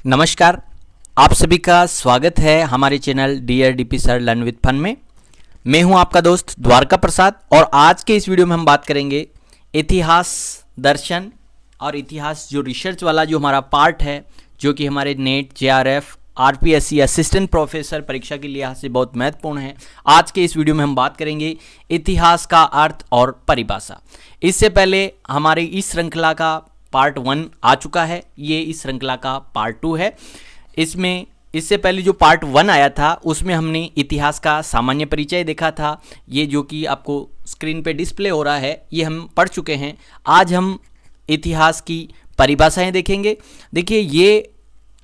नमस्कार, आप सभी का स्वागत है हमारे channel dear DP sir learn with fun में। मैं हूं आपका दोस्त द्वारका प्रसाद और आज के इस वीडियो में हम बात करेंगे इतिहास, दर्शन और इतिहास जो रिसर्च वाला जो हमारा पार्ट है, जो कि हमारे net, JRF, RPSC assistant professor परीक्षा के लिहाज से बहुत महत्वपूर्ण है। आज के इस वीडियो में हम बात करेंगे इतिहास का अर्थ और परिभाषा। इससे पहले हमारे इस श्रृंखला का पार्ट 1 आ चुका है, ये इस श्रृंखला का पार्ट 2 है। इससे पहले जो पार्ट 1 आया था उसमें हमने इतिहास का सामान्य परिचय देखा था। ये जो कि आपको स्क्रीन पे डिस्प्ले हो रहा है ये हम पढ़ चुके हैं। आज हम इतिहास की परिभाषाएं देखेंगे। देखिए, ये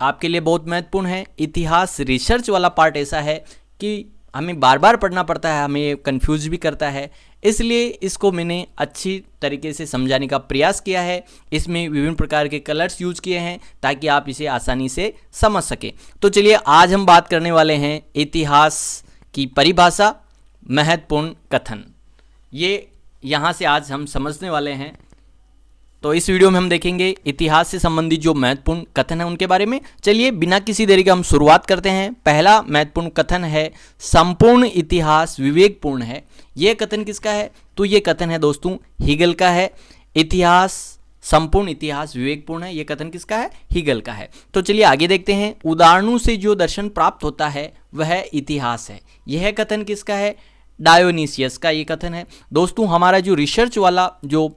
आपके लिए बहुत महत्वपूर्ण है। इतिहास रिसर्च वाला पार्ट ऐसा है कि हमें बार बार पढ़ना पड़ता है, हमें कंफ्यूज भी करता है, इसलिए इसको मैंने अच्छी तरीके से समझाने का प्रयास किया है। इसमें विभिन्न प्रकार के कलर्स यूज किए हैं ताकि आप इसे आसानी से समझ सकें। तो चलिए, आज हम बात करने वाले हैं इतिहास की परिभाषा, महत्वपूर्ण कथन। ये यहाँ से आज हम समझने वाले हैं। तो इस वीडियो में हम देखेंगे इतिहास से संबंधित जो महत्वपूर्ण कथन है उनके बारे में। चलिए, बिना किसी देरी के हम शुरुआत करते हैं। पहला महत्वपूर्ण कथन है, संपूर्ण इतिहास विवेकपूर्ण है। यह कथन किसका है? तो ये कथन है दोस्तों हीगल का है। संपूर्ण इतिहास विवेकपूर्ण है, यह कथन किसका है? हीगल का है। तो चलिए आगे देखते हैं। उदाहरणों से जो दर्शन प्राप्त होता है वह इतिहास है। यह कथन किसका है? डायोनीसियस का ये कथन है। दोस्तों, हमारा जो रिसर्च वाला जो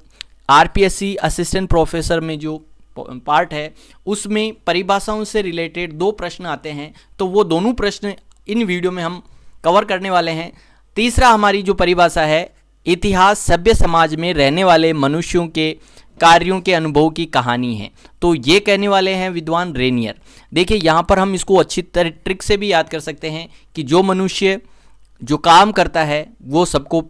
आरपीएससी असिस्टेंट प्रोफेसर में जो पार्ट है उसमें परिभाषाओं से रिलेटेड 2 प्रश्न आते हैं, तो वो दोनों प्रश्न इन वीडियो में हम कवर करने वाले हैं। तीसरा हमारी जो परिभाषा है, इतिहास सभ्य समाज में रहने वाले मनुष्यों के कार्यों के अनुभव की कहानी है। तो ये कहने वाले हैं विद्वान रेनियर। देखिए, यहाँ पर हम इसको अच्छी तरह ट्रिक से भी याद कर सकते हैं कि जो मनुष्य जो काम करता है वो सबको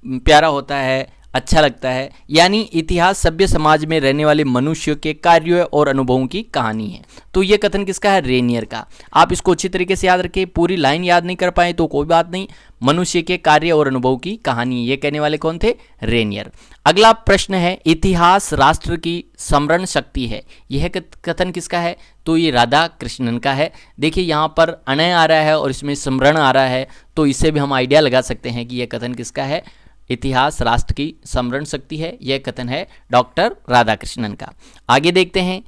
प्यारा होता है, अच्छा लगता है। यानी इतिहास सभ्य समाज में रहने वाले मनुष्यों के कार्यों और अनुभवों की कहानी है। तो ये कथन किसका है? रेनियर का। आप इसको अच्छी तरीके से याद रखें। पूरी लाइन याद नहीं कर पाए तो कोई बात नहीं, मनुष्य के कार्य और अनुभव की कहानी, ये कहने वाले कौन थे? रेनियर। अगला प्रश्न है, इतिहास राष्ट्र की स्मरण शक्ति है। यह कथन किसका है? तो ये राधा कृष्णन का है। देखिए, यहाँ पर अनय आ रहा है और इसमें स्मरण आ रहा है, तो इससे भी हम आइडिया लगा सकते हैं कि यह कथन किसका है? इतिहास राष्ट्र की स्मरण शक्ति है। यह कथन है डॉक्टर राधाकृष्णन का। आगे देखते हैं,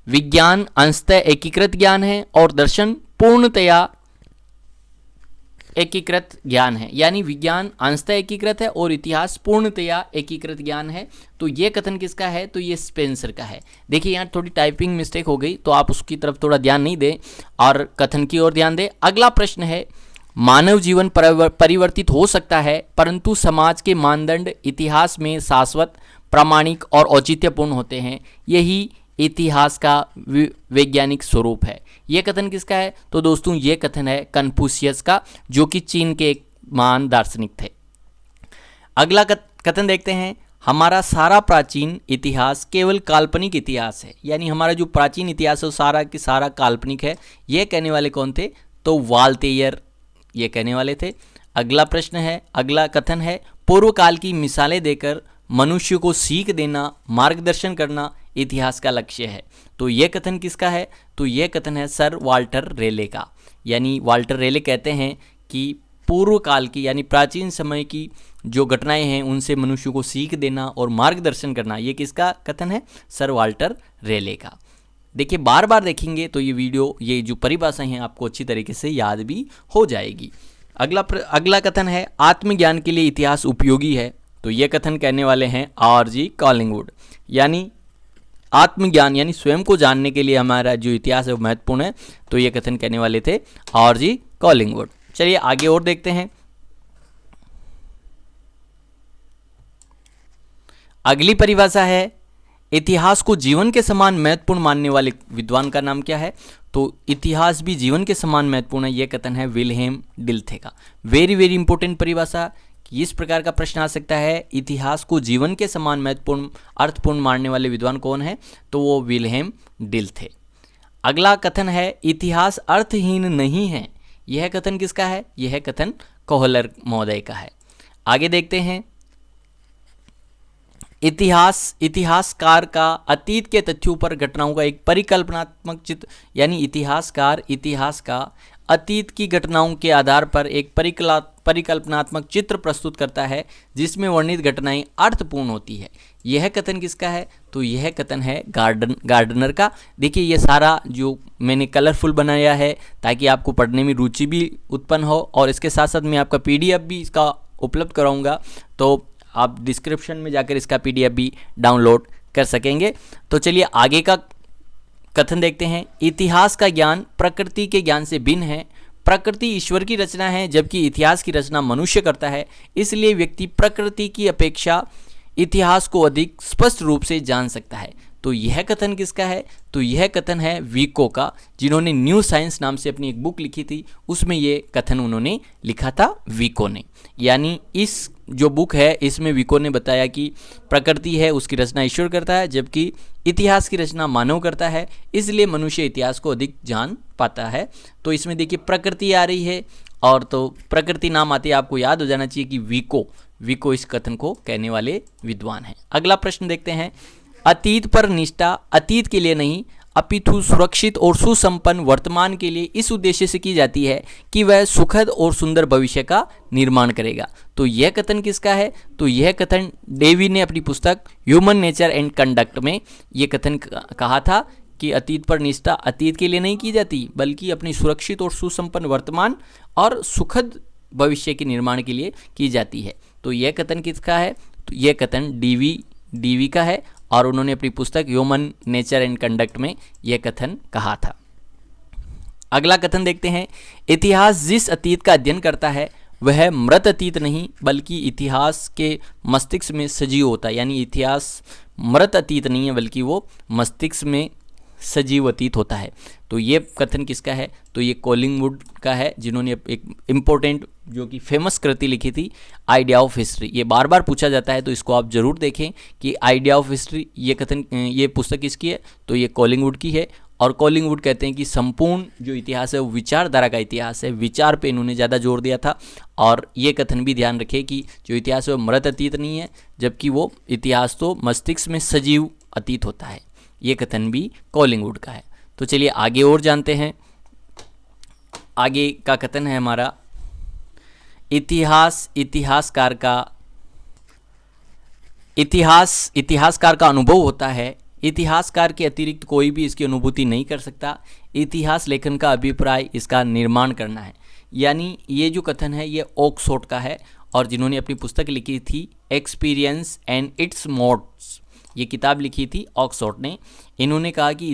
विज्ञान अंशतः एकीकृत ज्ञान है और दर्शन पूर्णतया एकीकृत ज्ञान है। यानी विज्ञान अंशतः एकीकृत है और इतिहास पूर्णतया एकीकृत ज्ञान है। तो ये कथन किसका है? तो ये स्पेंसर का है। देखिए, यहाँ थोड़ी टाइपिंग मिस्टेक हो गई, तो आप उसकी तरफ थोड़ा ध्यान नहीं दें और कथन की ओर ध्यान दें। अगला प्रश्न है, मानव जीवन परिवर्तित हो सकता है परंतु समाज के मानदंड इतिहास में शाश्वत, प्रामाणिक और औचित्यपूर्ण होते हैं। यही इतिहास का वैज्ञानिक स्वरूप है। यह कथन किसका है? तो दोस्तों, ये कथन है कन्फ्यूशियस का, जो कि चीन के एक महान दार्शनिक थे। अगला कथन देखते हैं, हमारा सारा प्राचीन इतिहास केवल काल्पनिक इतिहास है। यानी हमारा जो प्राचीन इतिहास है वो सारा की सारा काल्पनिक है। यह कहने वाले कौन थे? तो वाल्तेयर ये कहने वाले थे। अगला कथन है, पूर्व काल की मिसालें देकर मनुष्य को सीख देना, मार्गदर्शन करना इतिहास का लक्ष्य है। तो ये कथन किसका है? तो ये कथन है सर वाल्टर रेले का। यानी वाल्टर रेले कहते हैं कि पूर्व काल की यानी प्राचीन समय की जो घटनाएं हैं उनसे मनुष्य को सीख देना और मार्गदर्शन करना, ये किसका कथन है? सर वाल्टर रेले का। देखिए, बार बार देखेंगे तो ये जो परिभाषाएं हैं आपको अच्छी तरीके से याद भी हो जाएगी। अगला कथन है, आत्मज्ञान के लिए इतिहास उपयोगी है। तो ये कथन कहने वाले हैं आर.जी. कॉलिंगवुड। यानी आत्मज्ञान यानी स्वयं को जानने के लिए हमारा जो इतिहास है वो महत्वपूर्ण है। तो ये कथन कहने वाले थे आर.जी. कॉलिंगवुड। चलिए आगे और देखते हैं। अगली परिभाषा है, इतिहास को जीवन के समान महत्वपूर्ण मानने वाले विद्वान का नाम क्या है? तो इतिहास भी जीवन के समान महत्वपूर्ण है। यह कथन है विल्हेम डिल्थे का। वेरी वेरी इंपॉर्टेंट परिभाषा। इस प्रकार का प्रश्न आ सकता है, इतिहास को जीवन के समान महत्वपूर्ण अर्थपूर्ण मानने वाले विद्वान कौन है? तो वो विल्हेम डिल्थे। अगला कथन है, इतिहास अर्थहीन नहीं है। यह कथन किसका है? यह कथन कोहलर महोदय का है। आगे देखते हैं, इतिहासकार का अतीत के तथ्यों पर घटनाओं का एक परिकल्पनात्मक चित्र, यानी इतिहासकार इतिहास का अतीत की घटनाओं के आधार पर एक परिकल्पनात्मक चित्र प्रस्तुत करता है जिसमें वर्णित घटनाएं अर्थपूर्ण होती है। यह कथन किसका है? तो यह कथन है गार्डनर का। देखिए ये सारा जो मैंने कलरफुल बनाया है ताकि आपको पढ़ने में रुचि भी उत्पन्न हो, और इसके साथ साथ मैं आपका PDF भी इसका उपलब्ध कराऊंगा, तो आप डिस्क्रिप्शन में जाकर इसका PDF भी डाउनलोड कर सकेंगे। तो चलिए आगे का कथन देखते हैं। इतिहास का ज्ञान प्रकृति के ज्ञान से भिन्न है। प्रकृति ईश्वर की रचना है जबकि इतिहास की रचना मनुष्य करता है, इसलिए व्यक्ति प्रकृति की अपेक्षा इतिहास को अधिक स्पष्ट रूप से जान सकता है। तो यह कथन किसका है? तो यह कथन है विको का, जिन्होंने न्यू साइंस नाम से अपनी एक बुक लिखी थी, उसमें ये कथन उन्होंने लिखा था विको ने। यानी इस जो बुक है इसमें विको ने बताया कि प्रकृति है उसकी रचना ईश्वर करता है जबकि इतिहास की रचना मानव करता है, इसलिए मनुष्य इतिहास को अधिक जान पाता है। तो इसमें देखिए प्रकृति आ रही है, और तो प्रकृति नाम आते ही आपको याद हो जाना चाहिए कि विको इस कथन को कहने वाले विद्वान हैं। अगला प्रश्न देखते हैं। अतीत पर निष्ठा अतीत के लिए नहीं अपितु सुरक्षित और सुसंपन्न वर्तमान के लिए इस उद्देश्य से की जाती है कि वह सुखद और सुंदर भविष्य का निर्माण करेगा। तो यह कथन किसका है? तो यह कथन डेवी ने अपनी पुस्तक ह्यूमन नेचर एंड कंडक्ट में यह कथन कहा था कि अतीत पर निष्ठा अतीत के लिए नहीं की जाती बल्कि अपनी सुरक्षित और सुसंपन्न वर्तमान और सुखद भविष्य के निर्माण के लिए की जाती है। तो यह कथन किसका है? तो यह कथन डीवी का है, और उन्होंने अपनी पुस्तक ह्यूमन नेचर एंड कंडक्ट में यह कथन कहा था। अगला कथन देखते हैं। इतिहास जिस अतीत का अध्ययन करता है वह मृत अतीत नहीं बल्कि इतिहास के मस्तिष्क में सजीव होता है। यानी इतिहास मृत अतीत नहीं है बल्कि वो मस्तिष्क में सजीव अतीत होता है। तो ये कथन किसका है? तो ये कॉलिंगवुड का है, जिन्होंने एक इम्पोर्टेंट जो कि फेमस कृति लिखी थी आइडिया ऑफ हिस्ट्री। ये बार बार पूछा जाता है तो इसको आप जरूर देखें कि आइडिया ऑफ हिस्ट्री ये पुस्तक किसकी है? तो ये कॉलिंगवुड की है। और कॉलिंगवुड कहते हैं कि संपूर्ण जो इतिहास है वो विचारधारा का इतिहास है, विचार पे इन्होंने ज़्यादा जोर दिया था। और ये कथन भी ध्यान रखें कि जो इतिहास है वो मृत अतीत नहीं है जबकि वो इतिहास तो मस्तिष्क में सजीव अतीत होता है। ये कथन भी कॉलिंगवुड का है। तो चलिए आगे और जानते हैं। आगे का कथन है हमारा इतिहासकार का अनुभव होता है। इतिहासकार के अतिरिक्त कोई भी इसकी अनुभूति नहीं कर सकता। इतिहास लेखन का अभिप्राय इसका निर्माण करना है। यानी ये जो कथन है ये ऑक्सफोर्ड का है, और जिन्होंने अपनी पुस्तक लिखी थी एक्सपीरियंस एंड इट्स मोड्स, ये किताब लिखी थी ऑक्सफोर्ड ने। इन्होंने कहा कि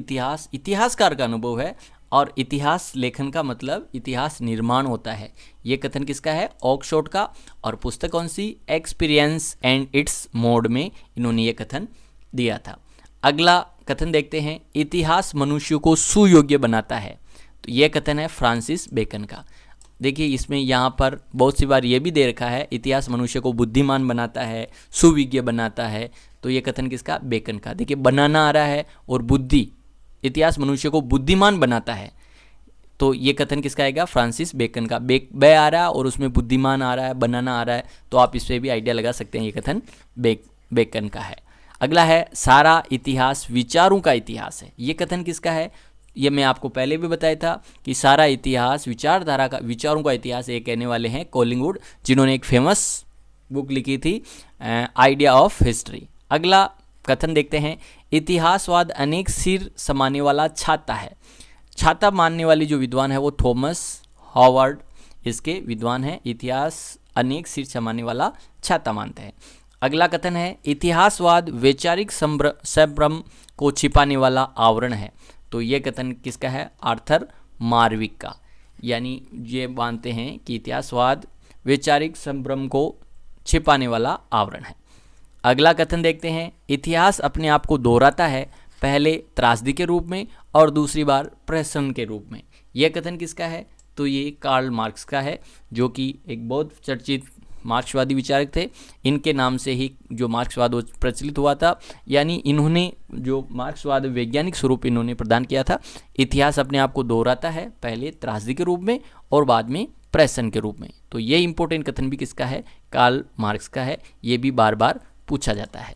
इतिहासकार का अनुभव है और इतिहास लेखन का मतलब इतिहास निर्माण होता है। ये कथन किसका है? ऑक्सफोर्ड का। और पुस्तक कौन सी? एक्सपीरियंस एंड इट्स मोड में इन्होंने ये कथन दिया था। अगला कथन देखते हैं। इतिहास मनुष्य को सुयोग्य बनाता है। तो यह कथन है फ्रांसिस बेकन का। देखिए इसमें यहाँ पर बहुत सी बार ये भी दे रखा है इतिहास मनुष्य को बुद्धिमान बनाता है, सुविज्ञ बनाता है। तो ये कथन किसका? बेकन का। देखिए बनाना आ रहा है और बुद्धि, इतिहास मनुष्य को बुद्धिमान बनाता है। तो ये कथन किसका आएगा? फ्रांसिस बेकन का। बे आ रहा है और उसमें बुद्धिमान आ रहा है, बनाना आ रहा है, तो आप इससे भी आइडिया लगा सकते हैं ये कथन बेकन का है। अगला है सारा इतिहास विचारों का इतिहास है। ये कथन किसका है? ये मैं आपको पहले भी बताया था कि सारा इतिहास विचारधारा का, विचारों का इतिहास ये कहने वाले हैं कॉलिंगवुड, जिन्होंने एक फेमस बुक लिखी थी आइडिया ऑफ हिस्ट्री। अगला कथन देखते हैं। इतिहासवाद अनेक सिर समाने वाला छाता है। छाता मानने वाली जो विद्वान है वो थॉमस हॉवर्ड इसके विद्वान हैं। इतिहास अनेक सिर समाने वाला छाता मानते हैं। अगला कथन है। इतिहासवाद वैचारिक संभ्रम को छिपाने वाला आवरण है। तो ये कथन किसका है? आर्थर मार्विक का। यानी ये मानते हैं कि इतिहासवाद वैचारिक संभ्रम को छिपाने वाला आवरण है। अगला कथन देखते हैं। इतिहास अपने आप को दोहराता है, पहले त्रासदी के रूप में और दूसरी बार प्रहसन के रूप में। यह कथन किसका है? तो ये कार्ल मार्क्स का है, जो कि एक बहुत चर्चित मार्क्सवादी विचारक थे। इनके नाम से ही जो मार्क्सवाद प्रचलित हुआ था। यानी इन्होंने जो मार्क्सवाद वैज्ञानिक स्वरूप इन्होंने प्रदान किया था। इतिहास अपने आप को दोहराता है, पहले त्रासदी के रूप में और बाद में प्रहसन के रूप में। तो ये इंपॉर्टेंट कथन भी किसका है? कार्ल मार्क्स का है। ये भी बार बार पूछा जाता है।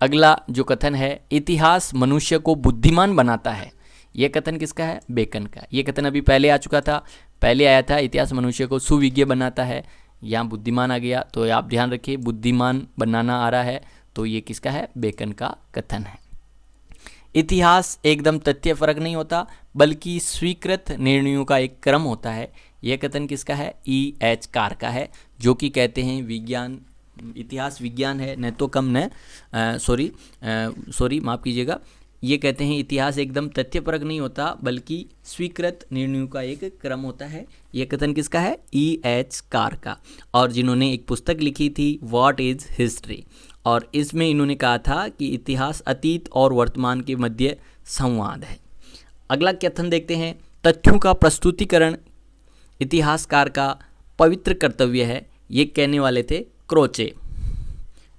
अगला जो कथन है, इतिहास मनुष्य को बुद्धिमान बनाता है, यह कथन किसका है? बेकन का। यह कथन अभी पहले आ चुका था, पहले आया था इतिहास मनुष्य को सुविज्ञ बनाता है, यहाँ बुद्धिमान आ गया, तो आप ध्यान रखिए बुद्धिमान बनाना आ रहा है, तो ये किसका है? बेकन का कथन है। इतिहास एकदम तथ्य फर्क नहीं होता बल्कि स्वीकृत निर्णयों का एक क्रम होता है, यह कथन किसका है? E.H. कार का है, जो कि कहते हैं विज्ञान, इतिहास विज्ञान है न तो कम न सॉरी माफ़ कीजिएगा, ये कहते हैं इतिहास एकदम तथ्यपरक नहीं होता बल्कि स्वीकृत निर्णयों का एक क्रम होता है, यह कथन किसका है? E.H. कार का। और जिन्होंने एक पुस्तक लिखी थी व्हाट इज़ हिस्ट्री, और इसमें इन्होंने कहा था कि इतिहास अतीत और वर्तमान के मध्य संवाद है। अगला कथन देखते हैं, तथ्यों का प्रस्तुतिकरण इतिहासकार का पवित्र कर्तव्य है, ये कहने वाले थे क्रोचे,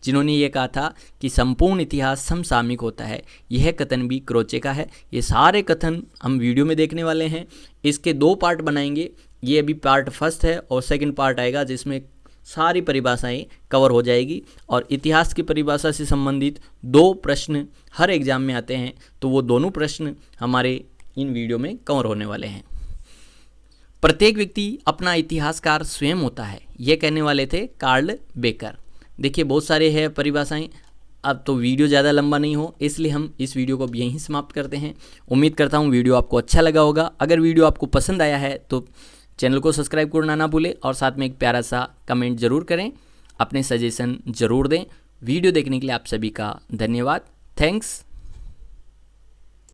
जिन्होंने ये कहा था कि संपूर्ण इतिहास समसामयिक होता है, यह कथन भी क्रोचे का है। ये सारे कथन हम वीडियो में देखने वाले हैं, इसके 2 पार्ट बनाएंगे, ये अभी पार्ट फर्स्ट है और सेकंड पार्ट आएगा जिसमें सारी परिभाषाएं कवर हो जाएगी, और इतिहास की परिभाषा से संबंधित 2 प्रश्न हर एग्जाम में आते हैं, तो वो दोनों प्रश्न हमारे इन वीडियो में कवर होने वाले हैं। प्रत्येक व्यक्ति अपना इतिहासकार स्वयं होता है, ये कहने वाले थे कार्ल बेकर। देखिए बहुत सारे हैं परिभाषाएं, अब तो वीडियो ज़्यादा लंबा नहीं हो इसलिए हम इस वीडियो को यहीं समाप्त करते हैं। उम्मीद करता हूँ वीडियो आपको अच्छा लगा होगा। अगर वीडियो आपको पसंद आया है तो चैनल को सब्सक्राइब करना ना भूलें और साथ में एक प्यारा सा कमेंट ज़रूर करें, अपने सजेशन ज़रूर दें। वीडियो देखने के लिए आप सभी का धन्यवाद। थैंक्स।